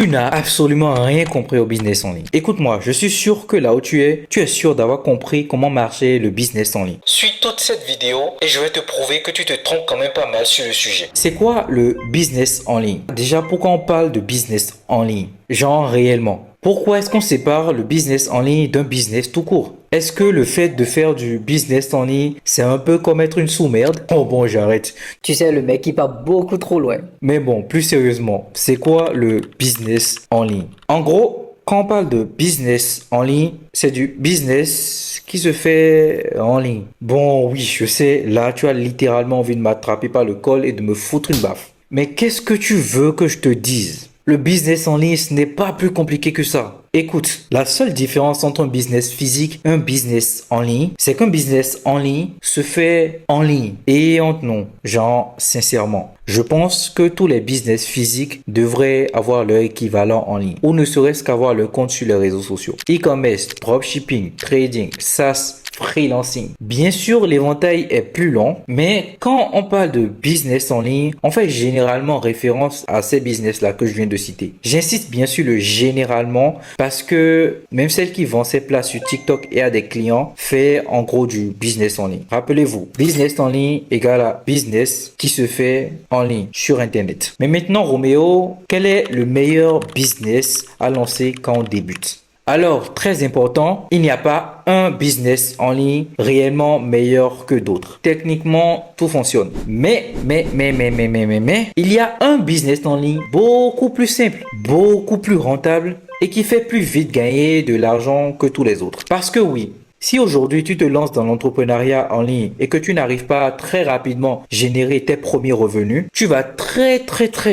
Tu n'as absolument rien compris au business en ligne. Écoute-moi, je suis sûr que là où tu es sûr d'avoir compris comment marcher le business en ligne. Suis toute cette vidéo et je vais te prouver que tu te trompes quand même pas mal sur le sujet. C'est quoi le business en ligne? Déjà, pourquoi on parle de business en ligne? Genre réellement. Pourquoi est-ce qu'on sépare le business en ligne d'un business tout court? Est-ce que le fait de faire du business en ligne, c'est un peu comme être une sous-merde? Oh bon, j'arrête. Tu sais, le mec, il part beaucoup trop loin. Mais bon, plus sérieusement, c'est quoi le business en ligne? En gros, quand on parle de business en ligne, c'est du business qui se fait en ligne. Bon, oui, je sais, là, tu as littéralement envie de m'attraper par le col et de me foutre une baffe. Mais qu'est-ce que tu veux que je te dise? Le business en ligne, ce n'est pas plus compliqué que ça. Écoute, la seule différence entre un business physique et un business en ligne, c'est qu'un business en ligne se fait en ligne. Et entre nous, genre, sincèrement, je pense que tous les business physiques devraient avoir leur équivalent en ligne. Ou ne serait-ce qu'avoir leur compte sur les réseaux sociaux. E-commerce, dropshipping, trading, SaaS, freelancing. Bien sûr, l'éventail est plus long, mais quand on parle de business en ligne, on fait généralement référence à ces business-là que je viens de citer. J'insiste bien sur le généralement parce que même celle qui vend ses places sur TikTok et a des clients fait en gros du business en ligne. Rappelez-vous, business en ligne égale à business qui se fait en ligne sur Internet. Mais maintenant, Roméo, quel est le meilleur business à lancer quand on débute? Alors, très important, il n'y a pas un business en ligne réellement meilleur que d'autres. Techniquement, tout fonctionne. Mais, il y a un business en ligne beaucoup plus simple, beaucoup plus rentable et qui fait plus vite gagner de l'argent que tous les autres. Parce que oui, si aujourd'hui tu te lances dans l'entrepreneuriat en ligne et que tu n'arrives pas à très rapidement générer tes premiers revenus, tu vas très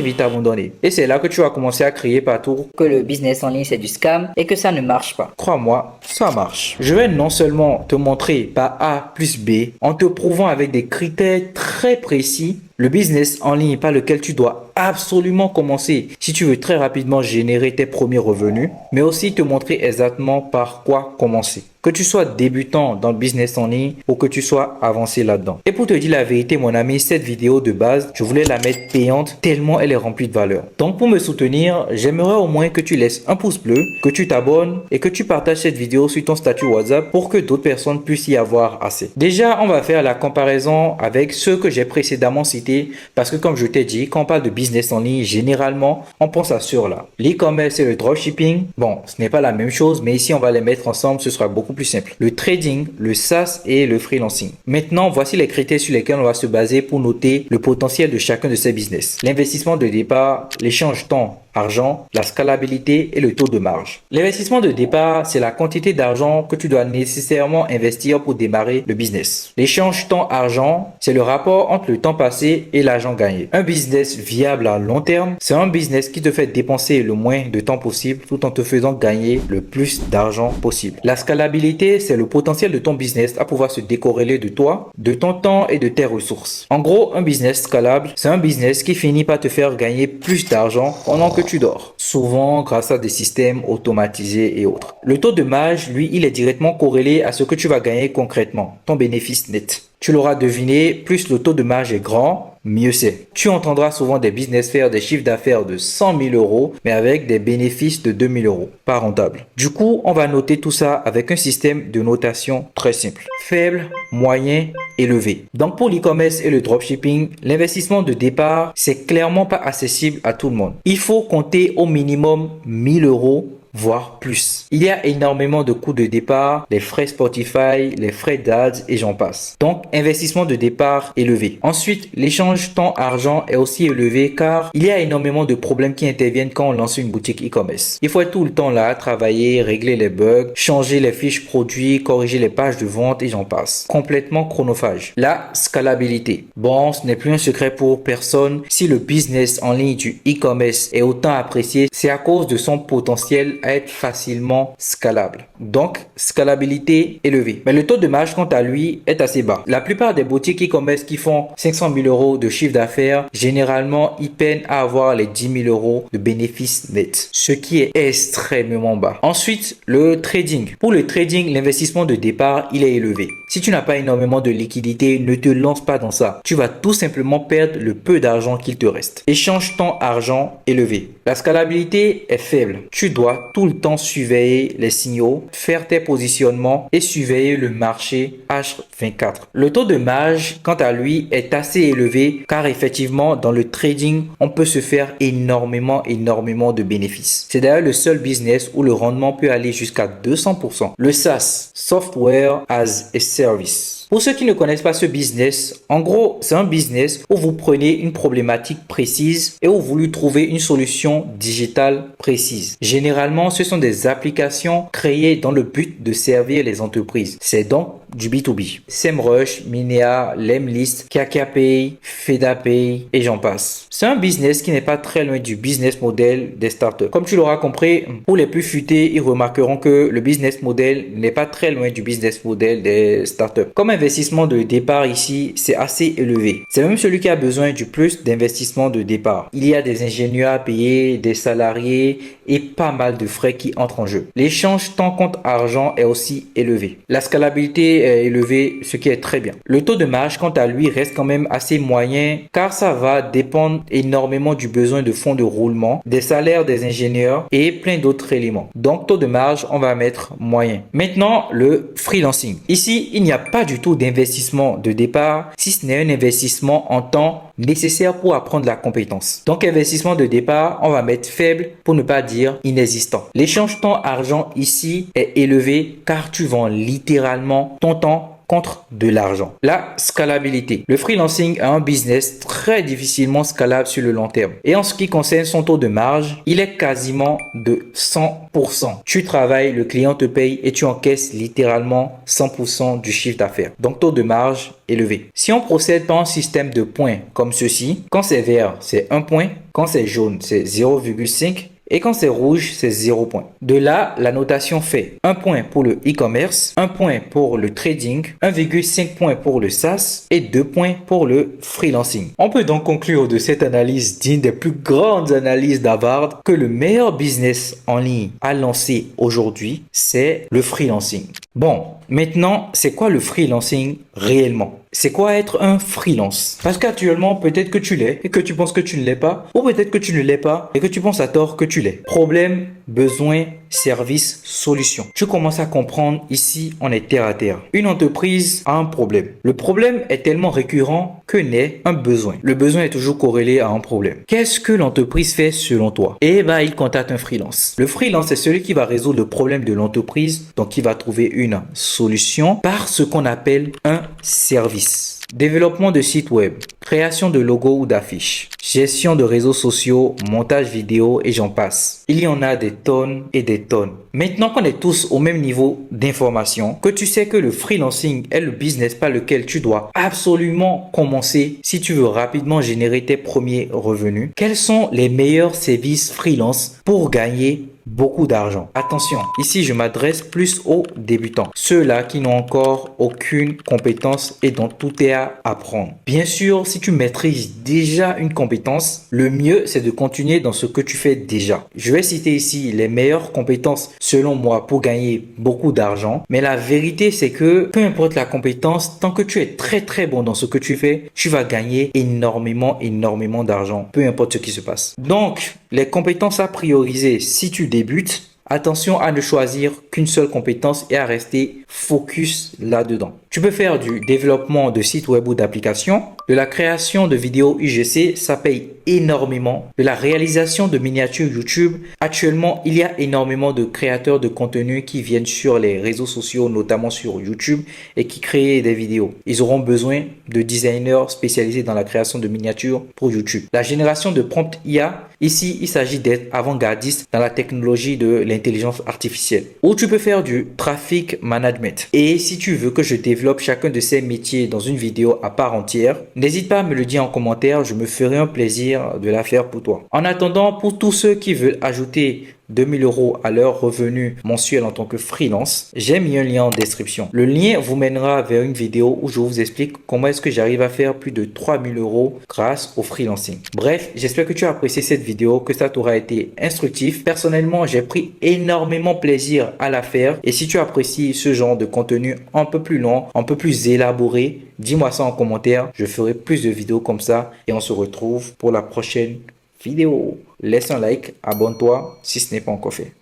vite abandonner. Et c'est là que tu vas commencer à crier partout Que le business en ligne, c'est du scam et que ça ne marche pas. crois-moi, ça marche. Je vais non seulement te montrer par A plus B en te prouvant avec des critères très précis le business en ligne par lequel tu dois absolument commencer si tu veux très rapidement générer tes premiers revenus, mais aussi te montrer exactement par quoi commencer. Que tu sois débutant dans le business en ligne ou que tu sois avancé là-dedans. Et pour te dire la vérité, mon ami, cette vidéo de base, je voulais la mettre payante tellement elle est remplie de valeur. Donc pour me soutenir, j'aimerais au moins que tu laisses un pouce bleu, que tu t'abonnes et que tu partages cette vidéo sur ton statut WhatsApp pour que d'autres personnes puissent y avoir assez. Déjà, on va faire la comparaison avec ceux que j'ai précédemment cités parce que comme je t'ai dit, quand on parle de business en ligne, généralement, on pense à ceux-là. L'e-commerce et le dropshipping, bon, ce n'est pas la même chose, mais ici, on va les mettre ensemble, ce sera beaucoup plus simple. Le trading, le SaaS et le freelancing. Maintenant, voici les critères sur lesquels on va se baser pour noter le potentiel de chacun de ces business. L'investissement de départ, l'échange temps, argent, la scalabilité et le taux de marge. L'investissement de départ, c'est la quantité d'argent que tu dois nécessairement investir pour démarrer le business. L'échange temps-argent, c'est le rapport entre le temps passé et l'argent gagné. Un business viable à long terme, c'est un business qui te fait dépenser le moins de temps possible tout en te faisant gagner le plus d'argent possible. La scalabilité, c'est le potentiel de ton business à pouvoir se décorréler de toi, de ton temps et de tes ressources. En gros, un business scalable, c'est un business qui finit par te faire gagner plus d'argent pendant que tu dors, souvent grâce à des systèmes automatisés et autres. Le taux de marge, lui, il est directement corrélé à ce que tu vas gagner concrètement, ton bénéfice net. Tu l'auras deviné, plus le taux de marge est grand, mieux c'est. Tu entendras souvent des business faire des chiffres d'affaires de 100 000 euros, mais avec des bénéfices de 2 000 euros. Pas rentable. Du coup, on va noter tout ça avec un système de notation très simple. Faible, moyen, élevé. Donc pour l'e-commerce et le dropshipping, l'investissement de départ, c'est clairement pas accessible à tout le monde. Il faut compter au minimum 1 000 euros voire plus. Il y a énormément de coûts de départ, les frais Spotify, les frais d'ads et j'en passe. Donc, investissement de départ élevé. Ensuite, l'échange temps-argent est aussi élevé car il y a énormément de problèmes qui interviennent quand on lance une boutique e-commerce. Il faut être tout le temps là, travailler, régler les bugs, changer les fiches produits, corriger les pages de vente et j'en passe. Complètement chronophage. La scalabilité. Bon, ce n'est plus un secret pour personne. Si le business en ligne du e-commerce est autant apprécié, c'est à cause de son potentiel à être facilement scalable. Donc, scalabilité élevée. Mais le taux de marge, quant à lui, est assez bas. La plupart des boutiques e-commerce qui font 500 000 euros de chiffre d'affaires, généralement, ils peinent à avoir les 10 000 euros de bénéfices nets, ce qui est extrêmement bas. Ensuite, le trading. Pour le trading, l'investissement de départ, il est élevé. Si tu n'as pas énormément de liquidité, ne te lance pas dans ça. Tu vas tout simplement perdre le peu d'argent qu'il te reste. Échange temps argent élevé. La scalabilité est faible. Tu dois tout le temps surveiller les signaux, faire tes positionnements et surveiller le marché H24. Le taux de marge, quant à lui, est assez élevé car effectivement, dans le trading, on peut se faire énormément de bénéfices. C'est d'ailleurs le seul business où le rendement peut aller jusqu'à 200%. Le SaaS, Software as a Service. Pour ceux qui ne connaissent pas ce business, en gros, c'est un business où vous prenez une problématique précise et où vous lui trouvez une solution digitale précise. Généralement, ce sont des applications créées dans le but de servir les entreprises. C'est donc du B2B. SEMrush, Minea, Lemlist, KakaPay, FedaPay et j'en passe. C'est un business qui n'est pas très loin du business model des startups. Comme tu l'auras compris, pour les plus futés, ils remarqueront que le business model n'est pas très loin du business model des startups. Comme investissement de départ ici, c'est assez élevé. C'est même celui qui a besoin du plus d'investissement de départ. Il y a des ingénieurs à payer, des salariés et pas mal de frais qui entrent en jeu. L'échange temps compte argent est aussi élevé. La scalabilité est élevée, ce qui est très bien. Le taux de marge, quant à lui, reste quand même assez moyen car ça va dépendre énormément du besoin de fonds de roulement, des salaires des ingénieurs et plein d'autres éléments. Donc, taux de marge, on va mettre moyen. Maintenant, le freelancing. Ici, il n'y a pas du tout d'investissement de départ, si ce n'est un investissement en temps nécessaire pour apprendre la compétence. Donc, investissement de départ, on va mettre faible pour ne pas dire inexistant. L'échange temps-argent ici est élevé car tu vends littéralement ton temps contre de l'argent. La scalabilité. Le freelancing est un business très difficilement scalable sur le long terme. Et en ce qui concerne son taux de marge, il est quasiment de 100%. Tu travailles, le client te paye et tu encaisses littéralement 100% du chiffre d'affaires. Donc taux de marge élevé. Si on procède par un système de points comme ceci, quand c'est vert, c'est 1 point, quand c'est jaune, c'est 0,5 et quand c'est rouge, c'est 0 point. De là, la notation fait 1 point pour le e-commerce, 1 point pour le trading, 1,5 point pour le SaaS et 2 points pour le freelancing. On peut donc conclure de cette analyse digne des plus grandes analyses d'Harvard que le meilleur business en ligne à lancer aujourd'hui, c'est le freelancing. Bon, maintenant, c'est quoi le freelancing réellement? C'est quoi être un freelance? Parce qu'actuellement, peut-être que tu l'es et que tu penses que tu ne l'es pas, ou peut-être que tu ne l'es pas et que tu penses à tort que tu l'es. Problème, besoin, service, solution. Tu commences à comprendre, ici, on est terre à terre. Une entreprise a un problème. Le problème est tellement récurrent que naît un besoin. Le besoin est toujours corrélé à un problème. Qu'est-ce que l'entreprise fait selon toi? Eh ben, il contacte un freelance. Le freelance, c'est celui qui va résoudre le problème de l'entreprise, donc qui va trouver une solution par ce qu'on appelle un service. Développement de sites web, création de logos ou d'affiches, gestion de réseaux sociaux, montage vidéo et j'en passe. Il y en a des tonnes et des tonnes. Maintenant qu'on est tous au même niveau d'information, que tu sais que le freelancing est le business par lequel tu dois absolument commencer si tu veux rapidement générer tes premiers revenus, quels sont les meilleurs services freelance pour gagner beaucoup d'argent? Attention, ici je m'adresse plus aux débutants, ceux-là qui n'ont encore aucune compétence et dont tout est à apprendre. Bien sûr, si tu maîtrises déjà une compétence, le mieux c'est de continuer dans ce que tu fais déjà. Je vais citer ici les meilleures compétences selon moi pour gagner beaucoup d'argent, mais la vérité c'est que peu importe la compétence, tant que tu es très bon dans ce que tu fais, tu vas gagner énormément d'argent, peu importe ce qui se passe. Donc, les compétences à prioriser si tu débutes, attention à ne choisir qu'une seule compétence et à rester focus là-dedans. Tu peux faire du développement de sites web ou d'applications, de la création de vidéos UGC, ça paye énormément, de la réalisation de miniatures YouTube. Actuellement, il y a énormément de créateurs de contenu qui viennent sur les réseaux sociaux, notamment sur YouTube, et qui créent des vidéos. Ils auront besoin de designers spécialisés dans la création de miniatures pour YouTube. La génération de prompt IA, ici, il s'agit d'être avant-gardiste dans la technologie de l'intelligence artificielle. Ou tu peux faire du traffic management. Et si tu veux que je développe chacun de ces métiers dans une vidéo à part entière, N'hésite pas à me le dire en commentaire, je me ferai un plaisir de la faire pour toi. En attendant, pour tous ceux qui veulent ajouter 2000 euros à leur revenu mensuel en tant que freelance, j'ai mis un lien en description. Le lien vous mènera vers une vidéo où je vous explique comment est-ce que j'arrive à faire plus de 3000 euros grâce au freelancing. Bref, j'espère que tu as apprécié cette vidéo, que ça t'aura été instructif. Personnellement, j'ai pris énormément plaisir à la faire et si tu apprécies ce genre de contenu un peu plus long, un peu plus élaboré, dis-moi ça en commentaire. Je ferai plus de vidéos comme ça et on se retrouve pour la prochaine vidéo. Laisse un like, abonne-toi si ce n'est pas encore fait.